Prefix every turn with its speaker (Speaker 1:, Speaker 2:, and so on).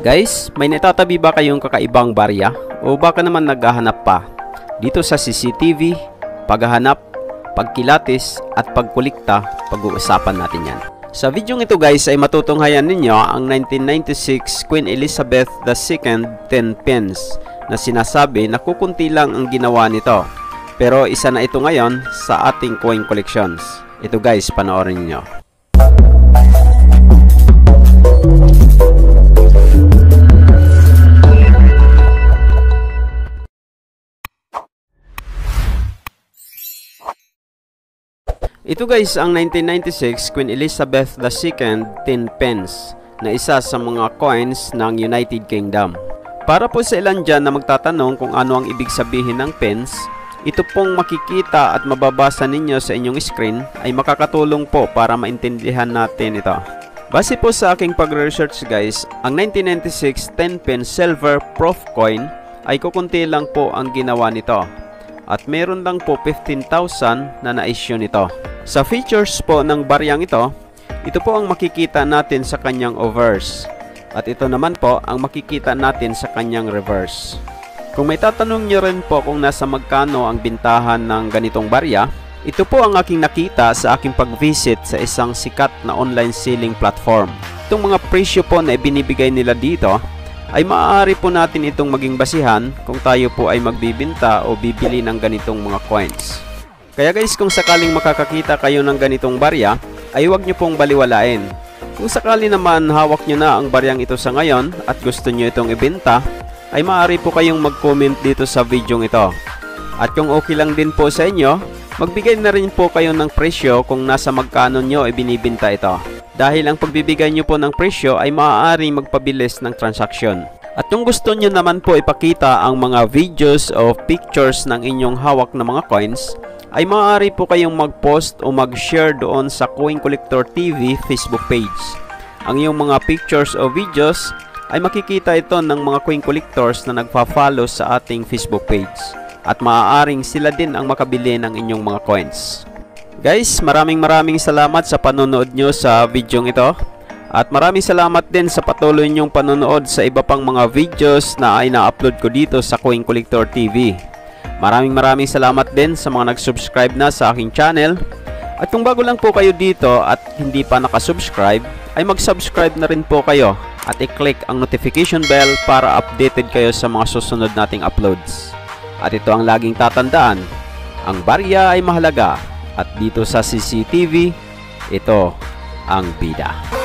Speaker 1: Guys, may natatabi ba kayong kakaibang barya? O baka naman naghahanap pa? Dito sa CCTV, paghahanap, pagkilatis at pagkulikta, pag-uusapan natin yan. Sa video ito guys ay matutunghayan ninyo ang 1996 Queen Elizabeth II 10 pence na sinasabi na kukunti lang ang ginawa nito. Pero isa na ito ngayon sa ating coin collections. Ito guys, panoorin niyo. Ito guys ang 1996 Queen Elizabeth II 10 pence na isa sa mga coins ng United Kingdom. Para po sa ilan dyan na magtatanong kung ano ang ibig sabihin ng pence, ito pong makikita at mababasa ninyo sa inyong screen ay makakatulong po para maintindihan natin ito. Base po sa aking pag-research guys, ang 1996 10 pence silver proof coin ay kukunti lang po ang ginawa nito. At meron lang po 15,000 na na-issue nito. Sa features po ng baryang ito po ang makikita natin sa kanyang obverse. At ito naman po ang makikita natin sa kanyang reverse. Kung may tatanong nyo rin po kung nasa magkano ang bintahan ng ganitong barya, ito po ang aking nakita sa aking pag-visit sa isang sikat na online selling platform. Itong mga presyo po na ibinibigay nila dito ay maaari po natin itong maging basihan kung tayo po ay magbibinta o bibili ng ganitong mga coins. Kaya guys, kung sakaling makakakita kayo ng ganitong barya, ay huwag nyo pong baliwalain. Kung sakali naman hawak nyo na ang baryang ito sa ngayon at gusto nyo itong ibenta, ay maaari po kayong mag-comment dito sa video ito. At kung okay lang din po sa inyo, magbigay na rin po kayo ng presyo kung nasa magkano nyo ibinibinta ito. Dahil ang pagbibigay nyo po ng presyo ay maaaring magpabilis ng transaksyon. At kung gusto nyo naman po ipakita ang mga videos o pictures ng inyong hawak na mga coins, ay maaari po kayong mag-post o mag-share doon sa Coin Collector TV Facebook page. Ang iyong mga pictures o videos ay makikita ito ng mga coin collectors na nagpa-follow sa ating Facebook page. At maaaring sila din ang makabili ng inyong mga coins. Guys, maraming salamat sa panonood nyo sa video ito. At maraming salamat din sa patuloy nyong panonood sa iba pang mga videos na ay na-upload ko dito sa Coin Collector TV. Maraming salamat din sa mga nag-subscribe na sa aking channel. At kung bago lang po kayo dito at hindi pa nakasubscribe, ay mag-subscribe na rin po kayo at i-click ang notification bell para updated kayo sa mga susunod nating uploads. At ito ang laging tatandaan, ang barya ay mahalaga at dito sa CCTV, ito ang bida.